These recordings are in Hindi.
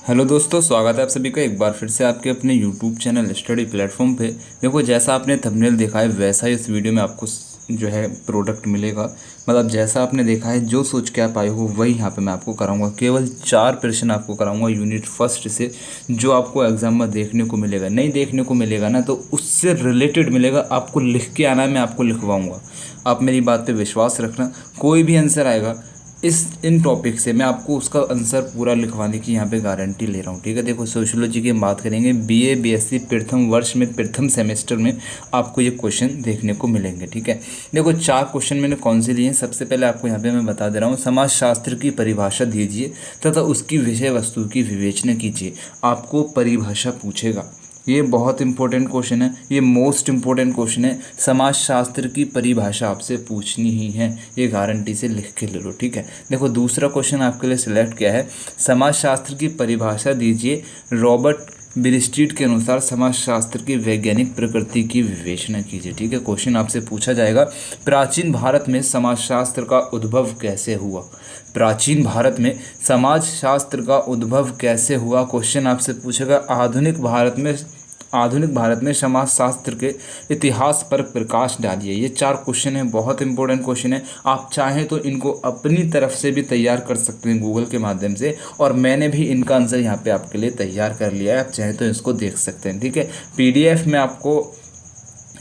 हेलो दोस्तों, स्वागत है आप सभी का एक बार फिर से आपके अपने यूट्यूब चैनल स्टडी प्लेटफॉर्म पे। देखो, जैसा आपने थंबनेल देखा है वैसा ही इस वीडियो में आपको जो है प्रोडक्ट मिलेगा। मतलब जैसा आपने देखा है, जो सोच के आप आए हो वही यहाँ पे मैं आपको कराऊंगा। केवल 4 प्रश्न आपको कराऊंगा यूनिट फर्स्ट से, जो आपको एग्जाम में देखने को मिलेगा। नहीं देखने को मिलेगा ना, तो उससे रिलेटेड मिलेगा, आपको लिख के आना है, मैं आपको लिखवाऊँगा। आप मेरी बात पर विश्वास रखना। कोई भी आंसर आएगा इन टॉपिक से, मैं आपको उसका आंसर पूरा लिखवाने की यहाँ पे गारंटी ले रहा हूँ। ठीक है, देखो सोशियोलॉजी की हम बात करेंगे। बीए बीएससी प्रथम वर्ष में प्रथम सेमेस्टर में आपको ये क्वेश्चन देखने को मिलेंगे। ठीक है, देखो 4 क्वेश्चन मैंने कौन से लिए हैं। सबसे पहले आपको यहाँ पे मैं बता दे रहा हूँ, समाजशास्त्र की परिभाषा दीजिए तथा उसकी विषय वस्तु की विवेचना कीजिए। आपको परिभाषा पूछेगा, ये बहुत इंपॉर्टेंट क्वेश्चन है, ये मोस्ट इंपॉर्टेंट क्वेश्चन है। समाजशास्त्र की परिभाषा आपसे पूछनी ही है, ये गारंटी से लिख के ले लो। ठीक है, देखो दूसरा क्वेश्चन आपके लिए सिलेक्ट किया है, समाजशास्त्र की परिभाषा दीजिए। रॉबर्ट ब्रिस्टिट के अनुसार समाजशास्त्र की वैज्ञानिक प्रकृति की विवेचना कीजिए। ठीक है, क्वेश्चन आपसे पूछा जाएगा, प्राचीन भारत में समाजशास्त्र का उद्भव कैसे हुआ। प्राचीन भारत में समाजशास्त्र का उद्भव कैसे हुआ, क्वेश्चन आपसे पूछेगा। आधुनिक भारत में समाजशास्त्र के इतिहास पर प्रकाश डालिए। ये 4 क्वेश्चन हैं, बहुत इंपॉर्टेंट क्वेश्चन है। आप चाहें तो इनको अपनी तरफ से भी तैयार कर सकते हैं गूगल के माध्यम से, और मैंने भी इनका आंसर यहाँ पे आपके लिए तैयार कर लिया है। आप चाहें तो इसको देख सकते हैं। ठीक है, पीडीएफ में आपको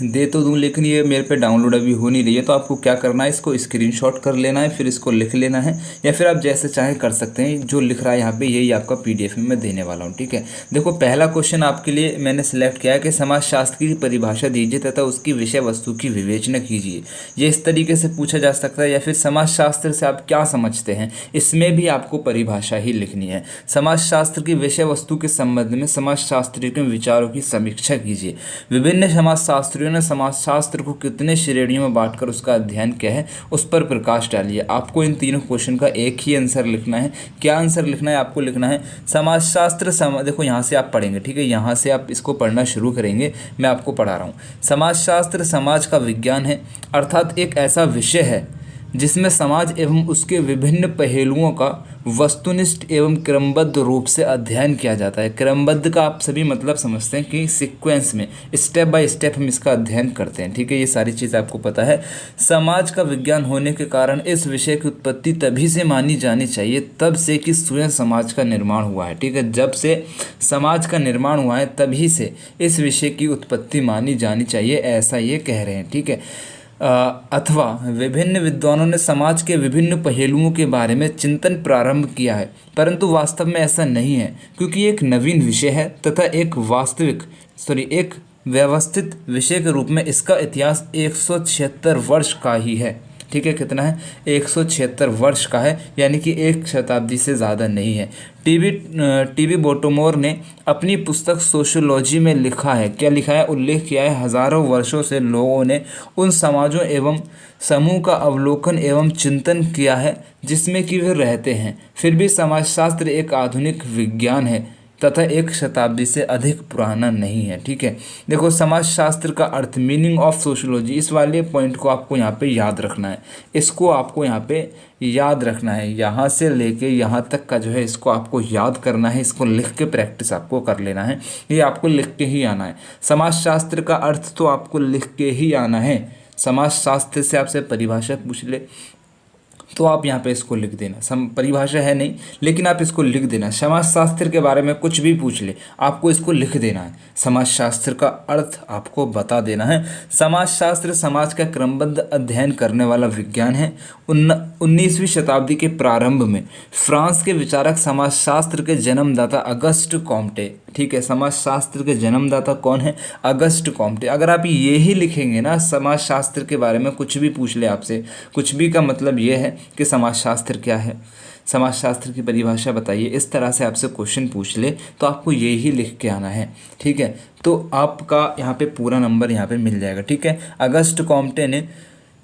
दे तो दूं, लेकिन ये मेरे पे डाउनलोड अभी हो नहीं रही है। तो आपको क्या करना है, इसको स्क्रीनशॉट कर लेना है, फिर इसको लिख लेना है, या फिर आप जैसे चाहें कर सकते हैं। जो लिख रहा है यहाँ पे यही आपका पीडीएफ में मैं देने वाला हूँ। ठीक है, देखो पहला क्वेश्चन आपके लिए मैंने सिलेक्ट किया है कि समाजशास्त्र की परिभाषा दीजिए तथा उसकी विषय वस्तु की विवेचना कीजिए। ये इस तरीके से पूछा जा सकता है, या फिर समाजशास्त्र से आप क्या समझते हैं, इसमें भी आपको परिभाषा ही लिखनी है। समाजशास्त्र की विषय वस्तु के संबंध में समाजशास्त्रियों के विचारों की समीक्षा कीजिए। विभिन्न समाजशास्त्रियों ने समाजशास्त्र को कितने श्रेणियों में बांटकर उसका अध्ययन किया है, उस पर प्रकाश डालिए। आपको इन तीनों क्वेश्चन का एक ही आंसर लिखना है। क्या आंसर लिखना है, आपको लिखना है समाजशास्त्र देखो यहाँ से आप पढ़ेंगे। ठीक है, यहाँ से आप इसको पढ़ना शुरू करेंगे, मैं आपको पढ़ा रहा हूँ। समाजशास्त्र समाज का विज्ञान है, अर्थात एक ऐसा विषय है जिसमें समाज एवं उसके विभिन्न पहलुओं का वस्तुनिष्ठ एवं क्रमबद्ध रूप से अध्ययन किया जाता है। क्रमबद्ध का आप सभी मतलब समझते हैं कि सीक्वेंस में, स्टेप बाय स्टेप हम इसका अध्ययन करते हैं। ठीक है, ये सारी चीज़ आपको पता है। समाज का विज्ञान होने के कारण इस विषय की उत्पत्ति तभी से मानी जानी चाहिए तब से कि स्वयं समाज का निर्माण हुआ है। ठीक है, जब से समाज का निर्माण हुआ है तभी से इस विषय की उत्पत्ति मानी जानी चाहिए, ऐसा ये कह रहे हैं। ठीक है, अथवा विभिन्न विद्वानों ने समाज के विभिन्न पहलुओं के बारे में चिंतन प्रारंभ किया है, परंतु वास्तव में ऐसा नहीं है, क्योंकि एक नवीन विषय है तथा एक व्यवस्थित विषय के रूप में इसका इतिहास 176 वर्ष का ही है। ठीक है, कितना है, 176 वर्ष का है, यानी कि 1 शताब्दी से ज़्यादा नहीं है। टीबी बोटोमोर ने अपनी पुस्तक सोशियोलॉजी में लिखा है, क्या लिखा है, उल्लेख किया है, हजारों वर्षों से लोगों ने उन समाजों एवं समूह का अवलोकन एवं चिंतन किया है जिसमें कि वे रहते हैं। फिर भी समाजशास्त्र एक आधुनिक विज्ञान है तथा 1 शताब्दी से अधिक पुराना नहीं है। ठीक है, देखो समाजशास्त्र का अर्थ, मीनिंग ऑफ सोशियोलॉजी, इस वाले पॉइंट को आपको यहाँ पे याद रखना है। इसको आपको यहाँ पे याद रखना है, यहाँ से लेके यहाँ तक का जो है इसको आपको याद करना है। इसको लिख के प्रैक्टिस आपको कर लेना है, ये आपको लिख के ही आना है। समाजशास्त्र का अर्थ तो आपको लिख के ही आना है। समाजशास्त्र से आपसे परिभाषा पूछ ले तो आप यहाँ पे इसको लिख देना। परिभाषा है नहीं, लेकिन आप इसको लिख देना। समाजशास्त्र के बारे में कुछ भी पूछ ले, आपको इसको लिख देना है। समाजशास्त्र का अर्थ आपको बता देना है। समाजशास्त्र समाज का क्रमबद्ध अध्ययन करने वाला विज्ञान है। 19वीं शताब्दी के प्रारंभ में फ्रांस के विचारक समाजशास्त्र के जन्मदाता अगस्ट कॉम्टे, ठीक है, समाजशास्त्र के जन्मदाता कौन है, अगस्ट कॉम्टे। अगर आप ये ही लिखेंगे ना, समाजशास्त्र के बारे में कुछ भी पूछ ले आपसे, कुछ भी का मतलब ये है कि समाजशास्त्र क्या है, समाजशास्त्र की परिभाषा बताइए, इस तरह से आपसे क्वेश्चन पूछ ले तो आपको ये ही लिख के आना है। ठीक है, तो आपका यहाँ पे पूरा नंबर यहाँ पे मिल जाएगा। ठीक है, अगस्ट कॉम्टे ने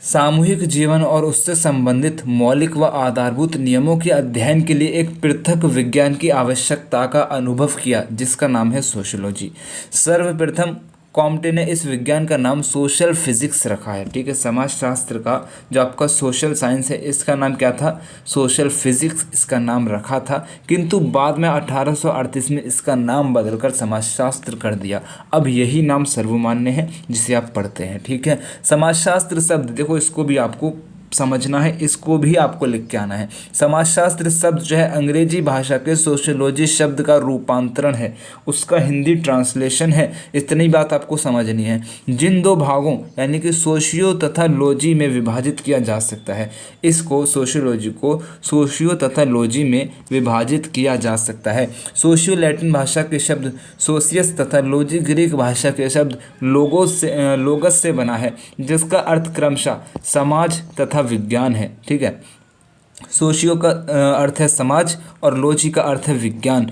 सामूहिक जीवन और उससे संबंधित मौलिक व आधारभूत नियमों के अध्ययन के लिए एक पृथक विज्ञान की आवश्यकता का अनुभव किया, जिसका नाम है सोशियोलॉजी। सर्वप्रथम कॉम्टे ने इस विज्ञान का नाम सोशल फिजिक्स रखा है। ठीक है, समाजशास्त्र का जो आपका सोशल साइंस है इसका नाम क्या था, सोशल फिजिक्स इसका नाम रखा था, किंतु बाद में 1838 में इसका नाम बदलकर समाजशास्त्र कर दिया। अब यही नाम सर्वमान्य है जिसे आप पढ़ते हैं। ठीक है, समाजशास्त्र शब्द देखो, इसको भी आपको समझना है, इसको भी आपको लिख के आना है। समाजशास्त्र शब्द जो है अंग्रेजी भाषा के सोशियोलॉजी शब्द का रूपांतरण है, उसका हिंदी ट्रांसलेशन है। इतनी बात आपको समझनी है। जिन दो भागों यानी कि सोशियो तथा लॉजी में विभाजित किया जा सकता है, इसको सोशियोलॉजी को सोशियो तथा लॉजी में विभाजित किया जा सकता है। सोशियो लैटिन भाषा के शब्द सोशियस तथा लॉजी ग्रीक भाषा के शब्द लोगस से बना है, जिसका अर्थ क्रमशः समाज तथा विज्ञान है। ठीक है, सोशियो का अर्थ है समाज और लॉजी का अर्थ है विज्ञान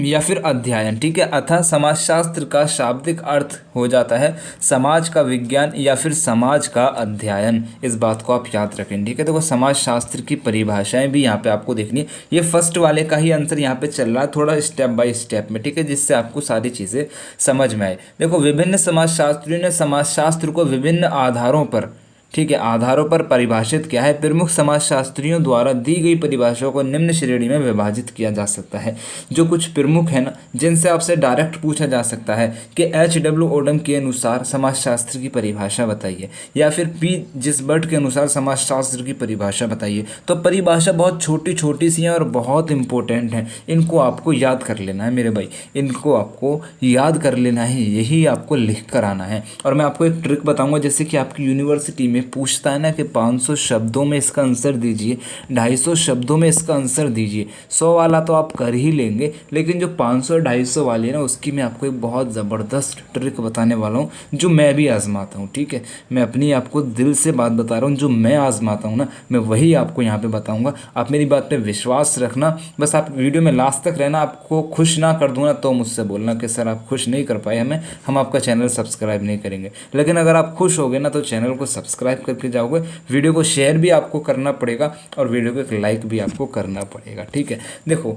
या फिर अध्ययन। ठीक है, अतः समाजशास्त्र का शाब्दिक अर्थ हो जाता है समाज का विज्ञान या फिर समाज का अध्ययन। इस बात को आप याद रखें। ठीक है, देखो समाजशास्त्र की परिभाषाएं भी यहाँ पे आपको देखनी है। ये फर्स्ट वाले का ही आंसर यहाँ पे चल रहा है, थोड़ा स्टेप बाय स्टेप में। ठीक है, जिससे आपको सारी चीज़ें समझ में आए। देखो, विभिन्न समाजशास्त्रियों ने समाजशास्त्र को विभिन्न आधारों पर, ठीक है, आधारों पर परिभाषित किया है। प्रमुख समाजशास्त्रियों द्वारा दी गई परिभाषाओं को निम्न श्रेणी में विभाजित किया जा सकता है। जो कुछ प्रमुख है ना, जिनसे आपसे डायरेक्ट पूछा जा सकता है कि H.W. ओडम के अनुसार समाजशास्त्र की परिभाषा बताइए, या फिर P. जिसबर्ट के अनुसार समाजशास्त्र की परिभाषा बताइए। तो परिभाषा बहुत छोटी छोटी सी हैं और बहुत इंपॉर्टेंट हैं, इनको आपको याद कर लेना है मेरे भाई, इनको आपको याद कर लेना है, यही आपको लिख कर आना है। और मैं आपको एक ट्रिक बताऊँगा, जैसे कि आपकी यूनिवर्सिटी में पूछता है ना कि 500 शब्दों में इसका आंसर दीजिए, 250 शब्दों में इसका आंसर दीजिए। 100 वाला तो आप कर ही लेंगे, लेकिन जो 500 250 वाली है ना, उसकी मैं आपको एक बहुत ज़बरदस्त ट्रिक बताने वाला हूँ, जो मैं भी आजमाता हूँ। ठीक है, मैं अपनी आपको दिल से बात बता रहा हूँ, जो मैं आजमाता हूँ ना, मैं वही आपको यहाँ पे बताऊँगा। आप मेरी बात पे विश्वास रखना, बस आप वीडियो में लास्ट तक रहना। आपको खुश ना कर दूँ ना तो मुझसे बोलना कि सर आप खुश नहीं कर पाए हमें, हम आपका चैनल सब्सक्राइब नहीं करेंगे। लेकिन अगर आप खुश हो गए ना तो चैनल को सब्सक्राइब करके जाओगे, वीडियो को शेयर भी आपको करना पड़ेगा और वीडियो को एक लाइक भी आपको करना पड़ेगा। ठीक है, देखो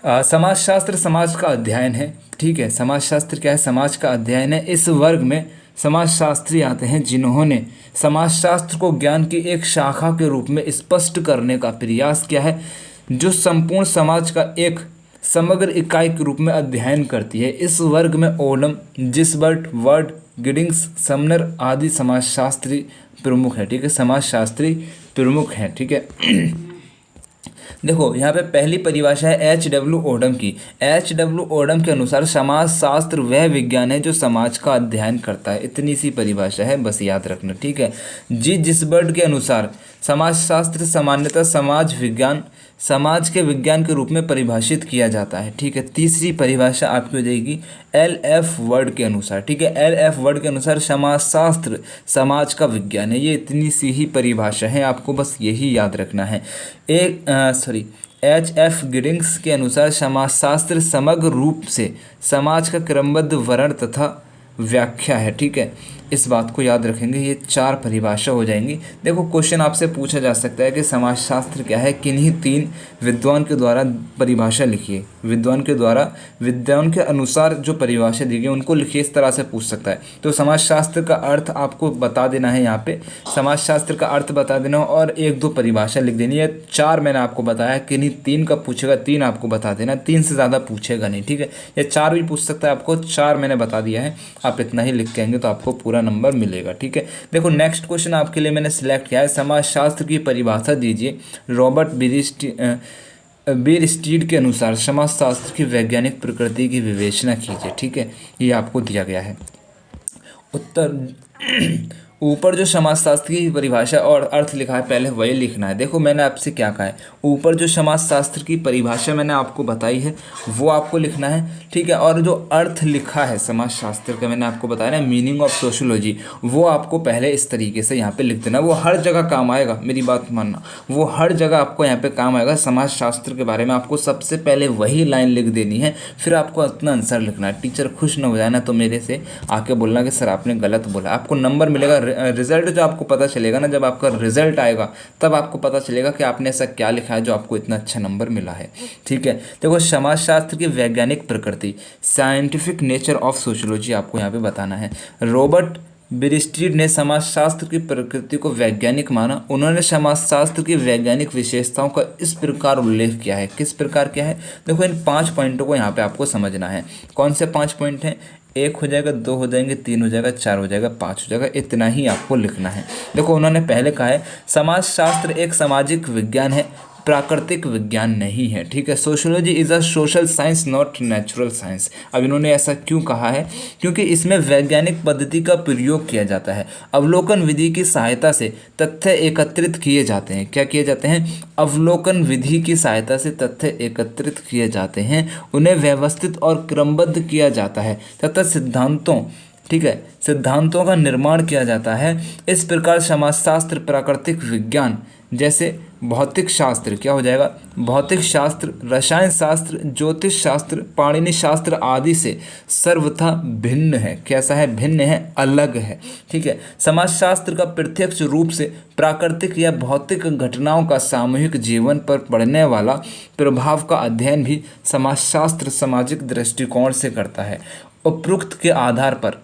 समाजशास्त्र समाज का अध्ययन है। ठीक है, समाजशास्त्र क्या है, समाज का अध्ययन है। इस वर्ग में समाजशास्त्री आते हैं जिन्होंने समाजशास्त्र को ज्ञान की एक शाखा के रूप में स्पष्ट करने का प्रयास किया है, जो संपूर्ण समाज का एक समग्र इकाई के रूप में अध्ययन करती है। इस वर्ग में ओडम, जिसबर्ट, वर्ड, गिडिंग्स, समनर आदि समाजशास्त्री प्रमुख है। ठीक है, समाजशास्त्री प्रमुख हैं। ठीक है, देखो यहाँ पे पहली परिभाषा है H.W. ओडम की। H.W. ओडम के अनुसार समाजशास्त्र वह विज्ञान है जो समाज का अध्ययन करता है। इतनी सी परिभाषा है, बस याद रखना। ठीक है, जिसबर्ट के अनुसार समाजशास्त्र सामान्यतः समाज विज्ञान, समाज के विज्ञान के रूप में परिभाषित किया जाता है। ठीक है, तीसरी परिभाषा आपकी हो जाएगी L.F. वर्ड के अनुसार। ठीक है, L.F. वर्ड के अनुसार समाजशास्त्र समाज का विज्ञान है। ये इतनी सी ही परिभाषा है, आपको बस यही याद रखना है। H.F. गिडिंग्स के अनुसार समाजशास्त्र समग्र रूप से समाज का क्रमबद्ध वर्णन तथा व्याख्या है। ठीक है, इस बात को याद रखेंगे। ये 4 परिभाषा हो जाएंगी। देखो, क्वेश्चन आपसे पूछा जा सकता है कि समाजशास्त्र क्या है, किन्हीं 3 विद्वान के द्वारा परिभाषा लिखिए। विद्वान के अनुसार जो परिभाषा दी गई उनको लिखिए, इस तरह से पूछ सकता है। तो समाजशास्त्र का अर्थ आपको बता देना है, यहाँ पे समाजशास्त्र का अर्थ बता देना और 1-2 परिभाषा लिख देनी है। 4 मैंने आपको बताया, किन्हीं 3 का पूछेगा, 3 आपको बता देना, 3 से ज़्यादा पूछेगा नहीं। ठीक है, या 4 भी पूछ सकता है आपको, 4 मैंने बता दिया है। आप इतना ही लिख के आएंगे तो आपको पूरा नंबर मिलेगा। ठीक है, देखो नेक्स्ट क्वेश्चन आपके लिए मैंने सिलेक्ट किया है, समाजशास्त्र की परिभाषा दीजिए। रॉबर्ट बीरस्टीड के अनुसार समाजशास्त्र की वैज्ञानिक प्रकृति की विवेचना कीजिए। ठीक है, ये आपको दिया गया है। उत्तर ऊपर जो समाजशास्त्र की परिभाषा और अर्थ लिखा है पहले वही लिखना है। देखो मैंने आपसे क्या कहा है, ऊपर जो समाजशास्त्र की परिभाषा मैंने आपको बताई है वो आपको लिखना है। ठीक है, और जो अर्थ लिखा है समाजशास्त्र का मैंने आपको बताया ना, मीनिंग ऑफ सोशियोलॉजी, वो आपको पहले इस तरीके से यहाँ पे लिख देना। वो हर जगह काम आएगा, मेरी बात मानना, वो हर जगह आपको यहाँ पे काम आएगा। समाजशास्त्र के बारे में आपको सबसे पहले वही लाइन लिख देनी है, फिर आपको अपना आंसर लिखना है। टीचर खुश न हो जाए ना तो मेरे से आके बोलना कि सर आपने गलत बोला। आपको नंबर मिलेगा रिजल्ट जो आपको पता चलेगा ना, जब आपका रिजल्ट आएगा तब आपको पता चलेगा कि आपने ऐसा क्या लिखा है जो आपको इतना अच्छा नंबर मिला है। ठीक है, देखो समाजशास्त्र की वैज्ञानिक प्रकृति, साइंटिफिक नेचर ऑफ सोशियोलॉजी आपको यहाँ पे बताना है। रॉबर्ट ब्रिस्टीड ने समाजशास्त्र की प्रकृति को वैज्ञानिक माना। उन्होंने समाजशास्त्र की वैज्ञानिक विशेषताओं का इस प्रकार उल्लेख किया है। किस प्रकार किया है? देखो इन 5 पॉइंटों को यहाँ पे आपको समझना है। कौन से 5 पॉइंट हैं? 1 हो जाएगा, 2 हो जाएंगे, 3 हो जाएगा, 4 हो जाएगा, 5 हो जाएगा, इतना ही आपको लिखना है। देखो उन्होंने पहले कहा है समाजशास्त्र एक सामाजिक विज्ञान है, प्राकृतिक विज्ञान नहीं है। ठीक है, sociology is a social science not natural science. अब इन्होंने ऐसा क्यों कहा है? क्योंकि इसमें वैज्ञानिक पद्धति का प्रयोग किया जाता है। अवलोकन विधि की सहायता से तथ्य एकत्रित किए जाते हैं। क्या किए जाते हैं? अवलोकन विधि की सहायता से तथ्य एकत्रित किए जाते हैं, उन्हें व्यवस्थित और क्रमबद्ध किया जाता है तथा सिद्धांतों, ठीक है, सिद्धांतों का निर्माण किया जाता है। इस प्रकार समाजशास्त्र प्राकृतिक विज्ञान जैसे भौतिक शास्त्र, क्या हो जाएगा? भौतिक शास्त्र, रसायन शास्त्र, ज्योतिष शास्त्र, पाणिनि शास्त्र आदि से सर्वथा भिन्न है। कैसा है? भिन्न है, अलग है। ठीक है, समाजशास्त्र का प्रत्यक्ष रूप से प्राकृतिक या भौतिक घटनाओं का सामूहिक जीवन पर पड़ने वाला प्रभाव का अध्ययन भी समाजशास्त्र सामाजिक दृष्टिकोण से करता है। उपरोक्त के आधार पर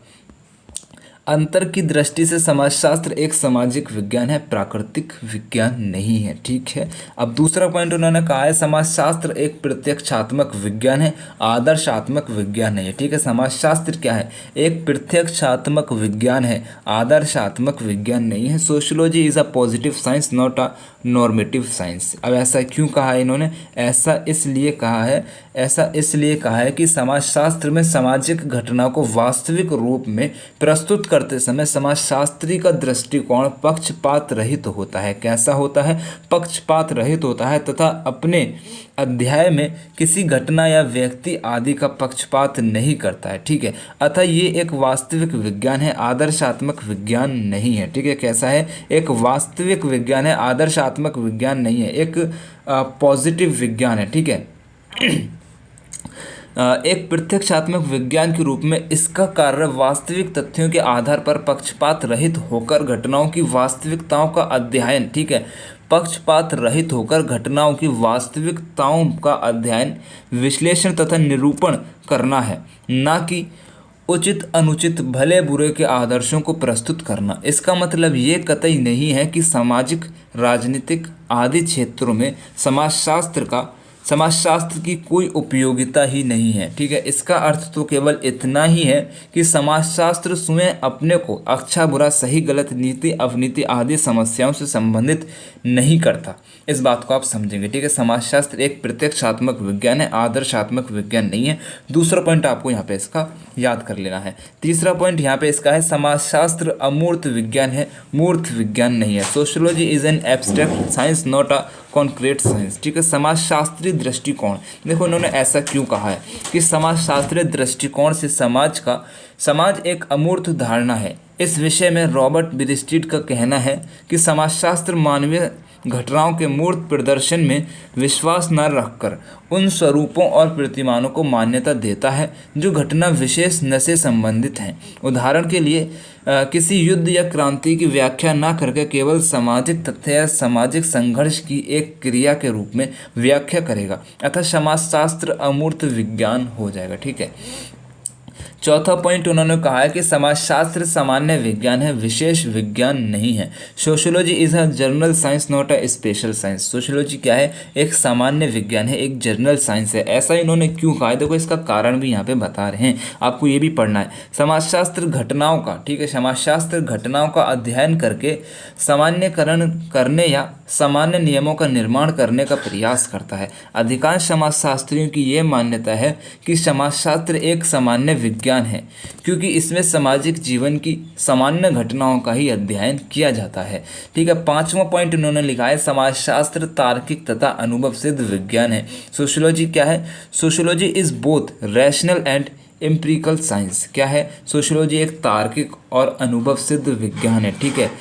अंतर की दृष्टि से समाजशास्त्र एक सामाजिक विज्ञान है, प्राकृतिक विज्ञान नहीं है। ठीक है, अब दूसरा पॉइंट उन्होंने कहा है समाजशास्त्र एक प्रत्यक्षात्मक विज्ञान है, आदर्शात्मक विज्ञान नहीं है। ठीक है, समाजशास्त्र क्या है? एक प्रत्यक्षात्मक विज्ञान है, आदर्शात्मक विज्ञान नहीं है। Sociology is a positive science not a normative science. अब ऐसा क्यों कहा है इन्होंने? ऐसा इसलिए कहा है कि समाजशास्त्र में सामाजिक घटना को वास्तविक रूप में प्रस्तुत करते समय समाजशास्त्री का दृष्टिकोण पक्षपात रहित होता है। कैसा होता है? पक्षपात रहित होता है तथा अपने अध्याय में किसी घटना या व्यक्ति आदि का पक्षपात नहीं करता है। ठीक है, अतः ये एक वास्तविक विज्ञान है, आदर्शात्मक विज्ञान नहीं है। ठीक है, कैसा है? एक वास्तविक विज्ञान है, आदर्शात्मक विज्ञान नहीं है, एक पॉजिटिव विज्ञान है। ठीक है, एक प्रत्यक्षात्मक विज्ञान के रूप में इसका कार्य वास्तविक तथ्यों के आधार पर पक्षपात रहित होकर घटनाओं की वास्तविकताओं का अध्ययन, ठीक है, पक्षपात रहित होकर घटनाओं की वास्तविकताओं का अध्ययन, विश्लेषण तथा निरूपण करना है, ना कि उचित अनुचित भले बुरे के आदर्शों को प्रस्तुत करना। इसका मतलब ये कतई नहीं है कि सामाजिक, राजनीतिक आदि क्षेत्रों में समाजशास्त्र की कोई उपयोगिता ही नहीं है। ठीक है, इसका अर्थ तो केवल इतना ही है कि समाजशास्त्र स्वयं अपने को अच्छा बुरा, सही गलत, नीति अवनीति आदि समस्याओं से संबंधित नहीं करता। इस बात को आप समझेंगे। ठीक है, समाजशास्त्र एक प्रत्यक्षात्मक विज्ञान है, आदर्शात्मक विज्ञान नहीं है। दूसरा पॉइंट आपको यहाँ पे इसका याद कर लेना है। तीसरा पॉइंट यहाँ पे इसका है समाजशास्त्र अमूर्त विज्ञान है, मूर्त विज्ञान नहीं है। Sociology is an abstract science not a concrete science. ठीक है, समाजशास्त्रीय दृष्टिकोण, देखो उन्होंने ऐसा क्यों कहा है कि समाजशास्त्रीय दृष्टिकोण से समाज एक अमूर्त धारणा है। इस विषय में रॉबर्ट ब्रिस्टीड का कहना है कि समाजशास्त्र मानवीय घटनाओं के मूर्त प्रदर्शन में विश्वास न रखकर उन स्वरूपों और प्रतिमानों को मान्यता देता है जो घटना विशेष से संबंधित हैं। उदाहरण के लिए किसी युद्ध या क्रांति की व्याख्या न करके केवल सामाजिक तथ्य या सामाजिक संघर्ष की एक क्रिया के रूप में व्याख्या करेगा, अतः समाजशास्त्र अमूर्त विज्ञान हो जाएगा। ठीक है, चौथा पॉइंट उन्होंने कहा है कि समाजशास्त्र सामान्य विज्ञान है, विशेष विज्ञान नहीं है। Sociology is a general science not a special science. Sociology क्या है? एक सामान्य विज्ञान है, एक जनरल साइंस है। ऐसा इन्होंने क्यों कहा है? देखो इसका कारण भी यहाँ पे बता रहे हैं, आपको ये भी पढ़ना है। समाजशास्त्र घटनाओं का, ठीक है, समाजशास्त्र घटनाओं का अध्ययन करके सामान्यकरण करने या सामान्य नियमों का निर्माण करने का प्रयास करता है। अधिकांश समाजशास्त्रियों की ये मान्यता है कि समाजशास्त्र एक सामान्य विज्ञान है क्योंकि इसमें सामाजिक जीवन की सामान्य घटनाओं का ही अध्ययन किया जाता है। ठीक है, पांचवा पॉइंट उन्होंने लिखा है समाजशास्त्र तार्किक तथा अनुभव सिद्ध विज्ञान है। सोशियोलॉजी क्या है? Sociology is both rational and empirical science. क्या है? सोशियोलॉजी एक तार्किक और अनुभव सिद्ध विज्ञान है। ठीक है,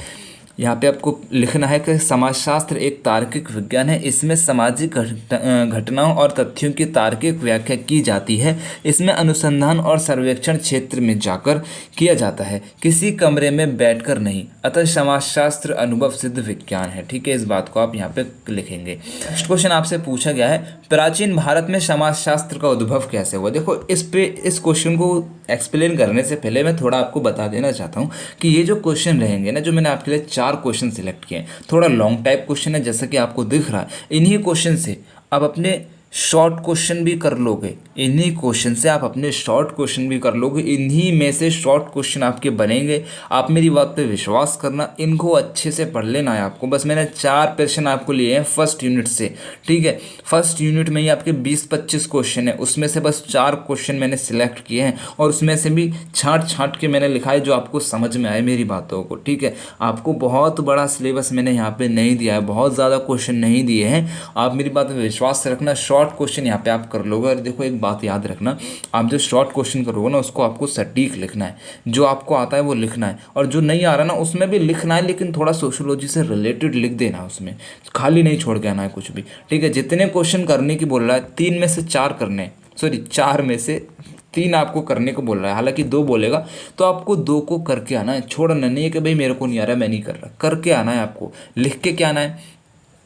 यहाँ पे आपको लिखना है कि समाजशास्त्र एक तार्किक विज्ञान है। इसमें सामाजिक घटनाओं और तथ्यों की तार्किक व्याख्या की जाती है। इसमें अनुसंधान और सर्वेक्षण क्षेत्र में जाकर किया जाता है, किसी कमरे में बैठकर नहीं। अतः समाजशास्त्र अनुभव सिद्ध विज्ञान है। ठीक है, इस बात को आप यहाँ पे लिखेंगे। नेक्स्ट क्वेश्चन आपसे पूछा गया है, प्राचीन भारत में समाजशास्त्र का उद्भव कैसे हुआ। देखो इस क्वेश्चन को एक्सप्लेन करने से पहले मैं थोड़ा आपको बता देना चाहता हूँ कि ये जो क्वेश्चन रहेंगे ना, जो मैंने आपके लिए 4 क्वेश्चन सिलेक्ट किए हैं, थोड़ा लॉन्ग टाइप क्वेश्चन है जैसा कि आपको दिख रहा है। इन्हीं क्वेश्चन से आप अपने शॉर्ट क्वेश्चन भी कर लोगे, इन्हीं क्वेश्चन से आप अपने शॉर्ट क्वेश्चन भी कर लोगे, इन्हीं में से शॉर्ट क्वेश्चन आपके बनेंगे। आप मेरी बात पे विश्वास करना, इनको अच्छे से पढ़ लेना है आपको। बस मैंने 4 प्रश्न आपको लिए हैं फर्स्ट यूनिट से। ठीक है, फर्स्ट यूनिट में ही आपके 20-25 क्वेश्चन है, उसमें से बस 4 क्वेश्चन मैंने सिलेक्ट किए हैं और उसमें से भी छाँट के मैंने लिखा है जो आपको समझ में आए मेरी बातों को। ठीक है, आपको बहुत बड़ा सिलेबस मैंने यहाँ पे नहीं दिया है, बहुत ज़्यादा क्वेश्चन नहीं दिए हैं। आप मेरी बात पे विश्वास रखना, शॉर्ट क्वेश्चन यहाँ पे आप कर लोगे। और देखो एक बात याद रखना, आप जो शॉर्ट क्वेश्चन करोगे ना उसको आपको सटीक लिखना है, जो आपको आता है वो लिखना है, और जो नहीं आ रहा ना उसमें भी लिखना है, लेकिन थोड़ा सोशियोलॉजी से रिलेटेड लिख देना है, उसमें खाली नहीं छोड़ के आना है कुछ भी। ठीक है, जितने क्वेश्चन करने की बोल रहा है 3 में से 4 करने, सॉरी 4 में से 3 आपको करने को बोल रहा है, हालांकि 2 बोलेगा तो आपको 2 को करके आना है, छोड़ना नहीं है कि भाई मेरे को नहीं आ रहा मैं नहीं कर रहा, करके आना है आपको। लिख के क्या आना है,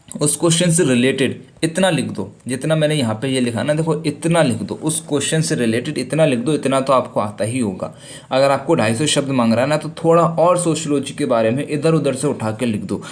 उस क्वेश्चन से रिलेटेड इतना लिख दो, जितना मैंने यहाँ पे ये लिखा ना, देखो इतना लिख दो, उस क्वेश्चन से रिलेटेड इतना लिख दो, इतना तो आपको आता ही होगा। अगर आपको 250 शब्द मांग रहा है ना, तो थोड़ा और सोशियोलॉजी के बारे में इधर उधर से उठा के लिख दो।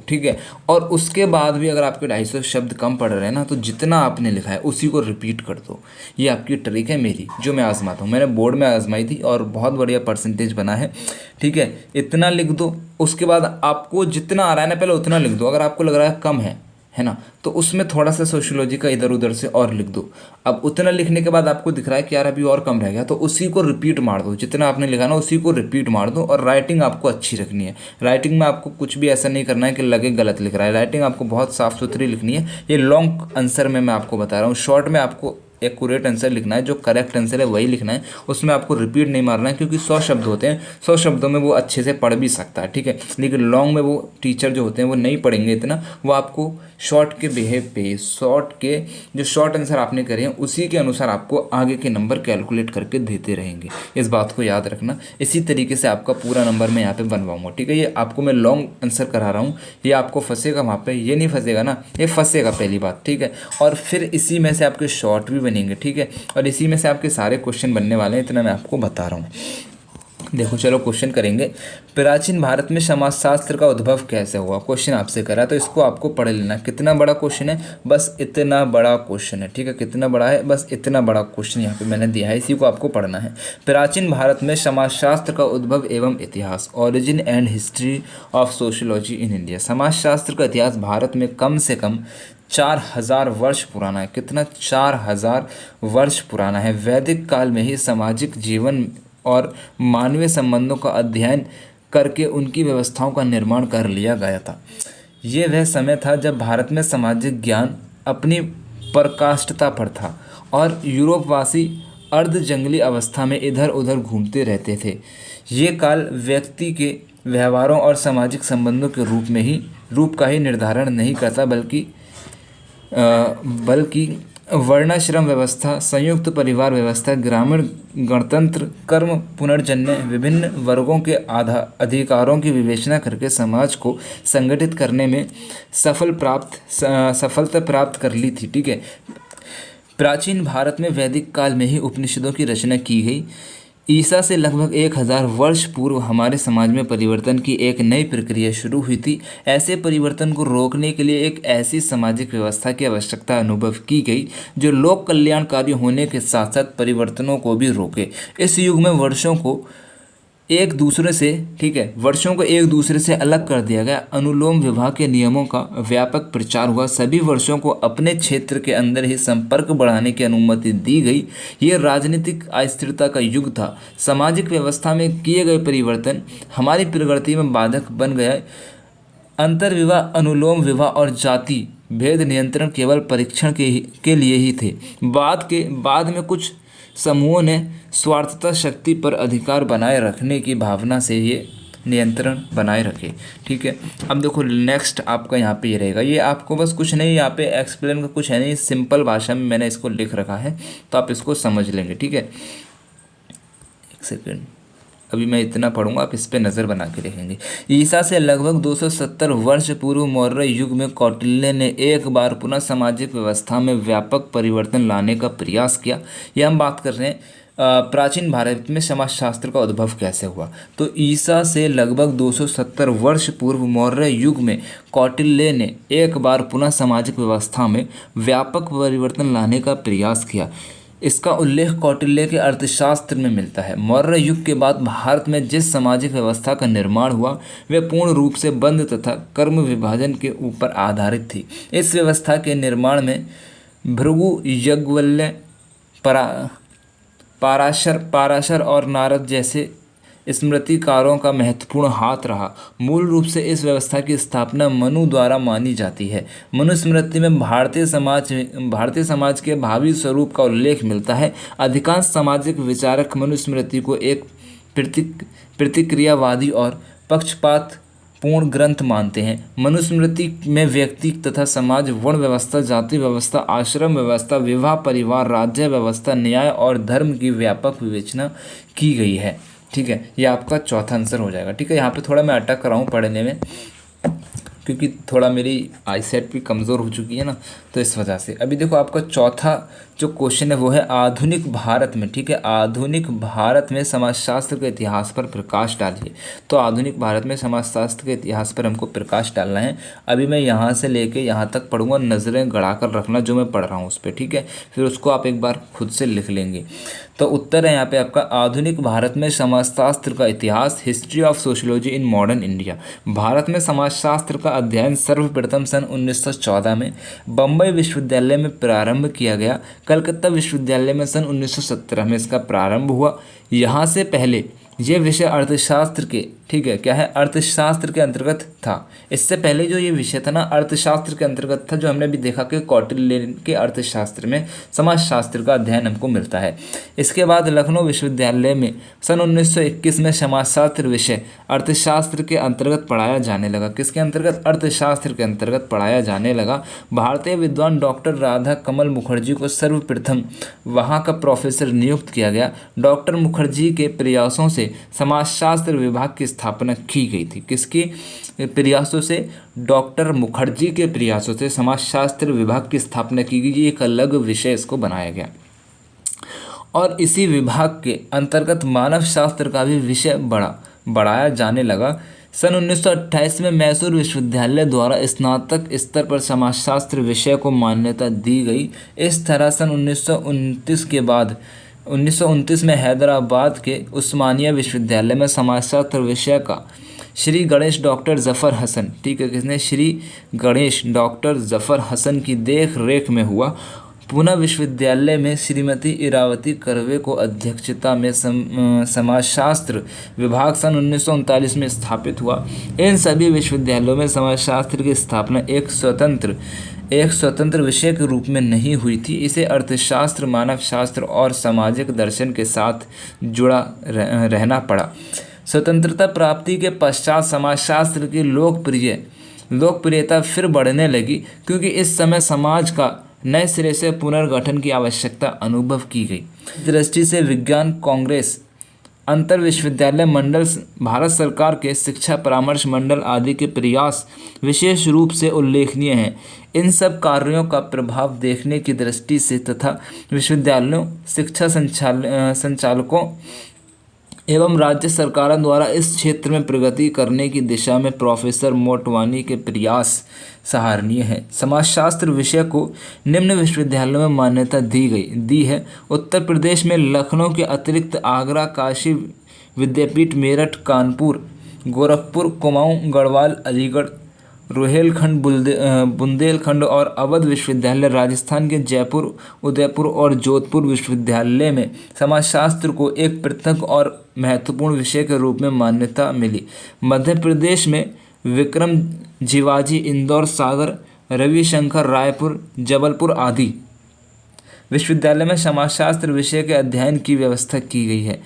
ठीक है, और उसके बाद भी अगर आपके 250 शब्द कम पड़ रहे हैं ना, तो जितना आपने लिखा है उसी को रिपीट कर दो। ये आपकी ट्रिक है मेरी, जो मैं आजमाता हूँ, मैंने बोर्ड में आजमाई थी और बहुत बढ़िया परसेंटेज बना है। ठीक है, इतना लिख दो, उसके बाद आपको जितना आ रहा है ना पहले उतना लिख दो। अगर आपको लग रहा है कम है ना, तो उसमें थोड़ा सा सोशियोलॉजी का इधर उधर से और लिख दो। अब उतना लिखने के बाद आपको दिख रहा है कि यार अभी और कम रह गया, तो उसी को रिपीट मार दो, जितना आपने लिखा ना उसी को रिपीट मार दो। और राइटिंग आपको अच्छी रखनी है, राइटिंग में आपको कुछ भी ऐसा नहीं करना है कि लगे गलत लिख रहा है, राइटिंग आपको बहुत साफ सुथरी लिखनी है। ये लॉन्ग आंसर में मैं आपको बता रहा हूँ, शॉर्ट में आपको एक्यूरेट आंसर लिखना है, जो करेक्ट आंसर है वही लिखना है, उसमें आपको रिपीट नहीं मारना है, क्योंकि 100 शब्द होते हैं, 100 शब्दों में वो अच्छे से पढ़ भी सकता है। ठीक है, लेकिन लॉन्ग में वो टीचर जो होते हैं वो नहीं पढ़ेंगे इतना, वो आपको शॉर्ट के बिहेव पे, शॉर्ट के जो शॉर्ट आंसर आपने करे हैं उसी के अनुसार आपको आगे के नंबर कैलकुलेट करके देते रहेंगे। इस बात को याद रखना, इसी तरीके से आपका पूरा नंबर मैं यहाँ पे बनवाऊंगा। ठीक है, ये आपको मैं लॉन्ग आंसर करा रहा हूँ, ये आपको फंसेगा वहाँ पे, ये नहीं फंसेगा ना, ये फंसेगा पहली बात। ठीक है, और फिर इसी में से आपके शॉर्ट भी बनेंगे। ठीक है, और इसी में से आपके सारे क्वेश्चन बनने वाले हैं, इतना मैं आपको बता रहा हूँ। देखो चलो क्वेश्चन करेंगे, प्राचीन भारत में समाजशास्त्र का उद्भव कैसे हुआ, क्वेश्चन आपसे करा, तो इसको आपको पढ़ लेना। कितना बड़ा क्वेश्चन है, बस इतना बड़ा क्वेश्चन है। ठीक है, कितना बड़ा है, बस इतना बड़ा क्वेश्चन यहाँ पे मैंने दिया है, इसी को आपको पढ़ना है। प्राचीन भारत में समाजशास्त्र का उद्भव एवं इतिहास, origin and history of sociology in India. समाजशास्त्र का इतिहास भारत में कम से कम 4000 वर्ष पुराना है। कितना, 4000 वर्ष पुराना है। वैदिक काल में ही सामाजिक जीवन और मानवीय संबंधों का अध्ययन करके उनकी व्यवस्थाओं का निर्माण कर लिया गया था। ये वह समय था जब भारत में सामाजिक ज्ञान अपनी पराकाष्ठता पर था और यूरोपवासी अर्ध जंगली अवस्था में इधर उधर घूमते रहते थे। ये काल व्यक्ति के व्यवहारों और सामाजिक संबंधों के रूप का ही निर्धारण नहीं करता, बल्कि वर्णाश्रम व्यवस्था, संयुक्त परिवार व्यवस्था, ग्रामीण गणतंत्र, कर्म पुनर्जन्य, विभिन्न वर्गों के अधिकारों की विवेचना करके समाज को संगठित करने में सफलता प्राप्त कर ली थी। ठीक है, प्राचीन भारत में वैदिक काल में ही उपनिषदों की रचना की गई। ईसा से लगभग 1000 वर्ष पूर्व हमारे समाज में परिवर्तन की एक नई प्रक्रिया शुरू हुई थी। ऐसे परिवर्तन को रोकने के लिए एक ऐसी सामाजिक व्यवस्था की आवश्यकता अनुभव की गई जो लोक कल्याणकारी होने के साथ साथ परिवर्तनों को भी रोके। इस युग में वर्षों को एक दूसरे से अलग कर दिया गया। अनुलोम विवाह के नियमों का व्यापक प्रचार हुआ। सभी वर्षों को अपने क्षेत्र के अंदर ही संपर्क बढ़ाने की अनुमति दी गई। ये राजनीतिक अस्थिरता का युग था। सामाजिक व्यवस्था में किए गए परिवर्तन हमारी प्रगति में बाधक बन गया। अंतर्विवाह, अनुलोम विवाह और जाति भेद नियंत्रण केवल परीक्षण के लिए ही थे। बाद में कुछ समूहों ने स्वार्थता शक्ति पर अधिकार बनाए रखने की भावना से ये नियंत्रण बनाए रखे। ठीक है, अब देखो नेक्स्ट आपका यहाँ पे ये रहेगा, ये आपको बस कुछ नहीं, यहाँ पे एक्सप्लेन का कुछ है नहीं, सिंपल भाषा में मैंने इसको लिख रखा है, तो आप इसको समझ लेंगे। ठीक है, एक सेकेंड, अभी मैं इतना पढ़ूंगा, आप इस पे नज़र बना के देखेंगे। ईसा से लगभग 270 वर्ष पूर्व मौर्य युग में कौटिल्य ने एक बार पुनः सामाजिक व्यवस्था में व्यापक परिवर्तन लाने का प्रयास किया। यह हम बात कर रहे हैं प्राचीन भारत में समाजशास्त्र का उद्भव कैसे हुआ। तो ईसा से लगभग 270 वर्ष पूर्व मौर्य युग में कौटिल्य ने एक बार पुनः सामाजिक व्यवस्था में व्यापक परिवर्तन लाने का प्रयास किया। इसका उल्लेख कौटिल्य के अर्थशास्त्र में मिलता है। मौर्य युग के बाद भारत में जिस सामाजिक व्यवस्था का निर्माण हुआ वह पूर्ण रूप से बंद तथा कर्म विभाजन के ऊपर आधारित थी। इस व्यवस्था के निर्माण में भृगु, याज्ञवल्क्य, पाराशर और नारद जैसे स्मृतिकारों का महत्वपूर्ण हाथ रहा। मूल रूप से इस व्यवस्था की स्थापना मनु द्वारा मानी जाती है। मनुस्मृति में भारतीय समाज के भावी स्वरूप का उल्लेख मिलता है। अधिकांश सामाजिक विचारक मनुस्मृति को एक प्रतिक्रियावादी और पक्षपात पूर्ण ग्रंथ मानते हैं। मनुस्मृति में व्यक्ति तथा समाज, वर्ण व्यवस्था, जाति व्यवस्था, आश्रम व्यवस्था, विवाह, परिवार, राज्य व्यवस्था, न्याय और धर्म की व्यापक विवेचना की गई है। ठीक है, ये आपका चौथा आंसर हो जाएगा। ठीक है, यहाँ पे थोड़ा मैं अटक रहा हूँ पढ़ने में, क्योंकि थोड़ा मेरी आईसेट भी कमज़ोर हो चुकी है ना, तो इस वजह से। अभी देखो आपका चौथा जो क्वेश्चन है वो है आधुनिक भारत में। ठीक है, आधुनिक भारत में समाजशास्त्र के इतिहास पर प्रकाश डालिए। तो आधुनिक भारत में समाजशास्त्र के इतिहास पर हमको प्रकाश डालना है। अभी मैं यहाँ से लेके यहाँ तक पढ़ूंगा, नज़रें गड़ा कर रखना जो मैं पढ़ रहा हूँ उस पर। ठीक है, फिर उसको आप एक बार खुद से लिख लेंगे। तो उत्तर है यहाँ पे आपका आधुनिक भारत में समाजशास्त्र का इतिहास, history of sociology in modern India. Bharat में समाजशास्त्र का अध्ययन सर्वप्रथम सन 1914 में बम्बई विश्वविद्यालय में प्रारंभ किया गया। कलकत्ता विश्वविद्यालय में सन 1917 में इसका प्रारंभ हुआ। यहाँ से पहले ये विषय अर्थशास्त्र के, ठीक है, क्या है, अर्थशास्त्र के अंतर्गत था। इससे पहले जो ये विषय था ना, अर्थशास्त्र के अंतर्गत था, जो हमने अभी देखा कि कौटिल्य के अर्थशास्त्र में समाजशास्त्र का अध्ययन हमको मिलता है। इसके बाद लखनऊ विश्वविद्यालय में सन 1921 में समाजशास्त्र विषय अर्थशास्त्र के अंतर्गत पढ़ाया जाने लगा। किसके अंतर्गत? अर्थशास्त्र के अंतर्गत पढ़ाया जाने लगा। भारतीय विद्वान डॉक्टर राधा कमल मुखर्जी को सर्वप्रथम वहाँ का प्रोफेसर नियुक्त किया गया। डॉक्टर मुखर्जी के प्रयासों से समाजशास्त्र विभाग की स्थापना की गई थी। किसके प्रयासों से? डॉक्टर मुखर्जी के प्रयासों से समाजशास्त्र विभाग की स्थापना की गई। एक अलग विषय इसको बनाया गया और इसी विभाग के अंतर्गत मानव शास्त्र का भी विषय बढ़ाया जाने लगा। सन 1928 में मैसूर विश्वविद्यालय द्वारा स्नातक स्तर पर समाजशास्त्र विषय को मान्यता दी गई। इस तरह सन 1929 में हैदराबाद के उस्मानिया विश्वविद्यालय में समाजशास्त्र विषय का श्री गणेश डॉक्टर जफ़र हसन, ठीक है, किसने? श्री गणेश डॉक्टर जफ़र हसन की देख रेख में हुआ। पुणे विश्वविद्यालय में श्रीमती इरावती कर्वे को अध्यक्षता में समाजशास्त्र विभाग सन 1939 में स्थापित हुआ। इन सभी विश्वविद्यालयों में समाजशास्त्र की स्थापना एक स्वतंत्र विषय के रूप में नहीं हुई थी। इसे अर्थशास्त्र, मानव शास्त्र और सामाजिक दर्शन के साथ जुड़ा रहना पड़ा। स्वतंत्रता प्राप्ति के पश्चात समाजशास्त्र की लोकप्रियता फिर बढ़ने लगी, क्योंकि इस समय समाज का नए सिरे से पुनर्गठन की आवश्यकता अनुभव की गई। दृष्टि से विज्ञान कांग्रेस, अंतर विश्वविद्यालय मंडल, भारत सरकार के शिक्षा परामर्श मंडल आदि के प्रयास विशेष रूप से उल्लेखनीय हैं। इन सब कार्यों का प्रभाव देखने की दृष्टि से तथा विश्वविद्यालयों, शिक्षा संचालकों एवं राज्य सरकारों द्वारा इस क्षेत्र में प्रगति करने की दिशा में प्रोफेसर मोटवानी के प्रयास सराहनीय है। समाजशास्त्र विषय को निम्न विश्वविद्यालयों में मान्यता दी है। उत्तर प्रदेश में लखनऊ के अतिरिक्त आगरा, काशी विद्यापीठ, मेरठ, कानपुर, गोरखपुर, कुमाऊं, गढ़वाल, अलीगढ़, रोहेलखंड, बुंदेलखंड और अवध विश्वविद्यालय, राजस्थान के जयपुर, उदयपुर और जोधपुर विश्वविद्यालय में समाजशास्त्र को एक पृथक और महत्वपूर्ण विषय के रूप में मान्यता मिली। मध्य प्रदेश में विक्रम, जिवाजी, इंदौर, सागर, रविशंकर, रायपुर, जबलपुर आदि विश्वविद्यालय में समाजशास्त्र विषय के अध्ययन की व्यवस्था की गई है।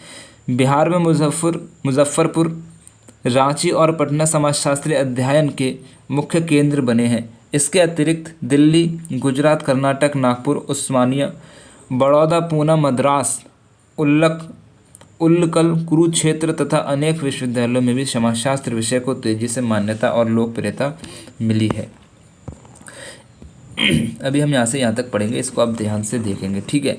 बिहार में मुजफ्फरपुर, रांची और पटना समाजशास्त्री अध्ययन के मुख्य केंद्र बने हैं। इसके अतिरिक्त दिल्ली, गुजरात, कर्नाटक, नागपुर, उस्मानिया, बड़ौदा, पूना, मद्रास, उल्कल, कुरुक्षेत्र तथा अनेक विश्वविद्यालयों में भी समाजशास्त्र विषय को तेजी से मान्यता और लोकप्रियता मिली है। अभी हम यहाँ से यहाँ तक पढ़ेंगे, इसको आप ध्यान से देखेंगे, ठीक है।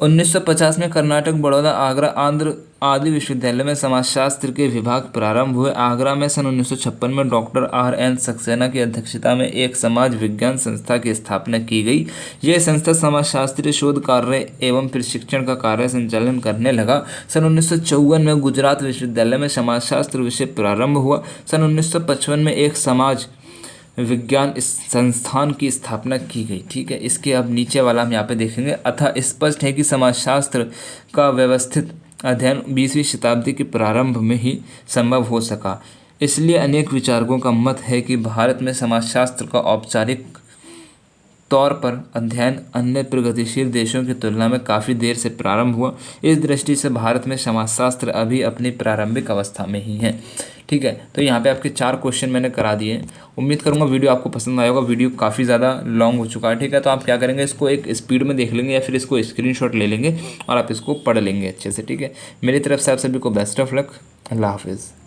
1950 में कर्नाटक, बड़ौदा, आगरा, आंध्र आदि विश्वविद्यालय में समाजशास्त्र के विभाग प्रारंभ हुए। आगरा में सन 1956 में डॉक्टर R.N. सक्सेना की अध्यक्षता में एक समाज विज्ञान संस्था की स्थापना की गई। यह संस्था समाजशास्त्रीय शोध कार्य एवं प्रशिक्षण का कार्य संचालन करने लगा। सन 1954 में गुजरात विश्वविद्यालय में समाजशास्त्र विषय प्रारंभ हुआ। सन 1955 में एक समाज विज्ञान इस संस्थान की स्थापना की गई, ठीक है। इसके अब नीचे वाला हम यहाँ पे देखेंगे। अतः स्पष्ट है कि समाजशास्त्र का व्यवस्थित अध्ययन 20वीं शताब्दी के प्रारंभ में ही संभव हो सका। इसलिए अनेक विचारकों का मत है कि भारत में समाजशास्त्र का औपचारिक तौर पर अध्ययन अन्य प्रगतिशील देशों की तुलना में काफ़ी देर से प्रारंभ हुआ। इस दृष्टि से भारत में समाजशास्त्र अभी अपनी प्रारंभिक अवस्था में ही है, ठीक है। तो यहाँ पे आपके 4 क्वेश्चन मैंने करा दिए हैं। उम्मीद करूँगा वीडियो आपको पसंद आएगा। वीडियो काफ़ी ज़्यादा लॉन्ग हो चुका है, ठीक है। तो आप क्या करेंगे, इसको एक स्पीड में देख लेंगे या फिर इसको स्क्रीनशॉट ले लेंगे और आप इसको पढ़ लेंगे अच्छे से, ठीक है। मेरी तरफ से आप सभी को बेस्ट ऑफ लक। अल्लाह हाफिज़।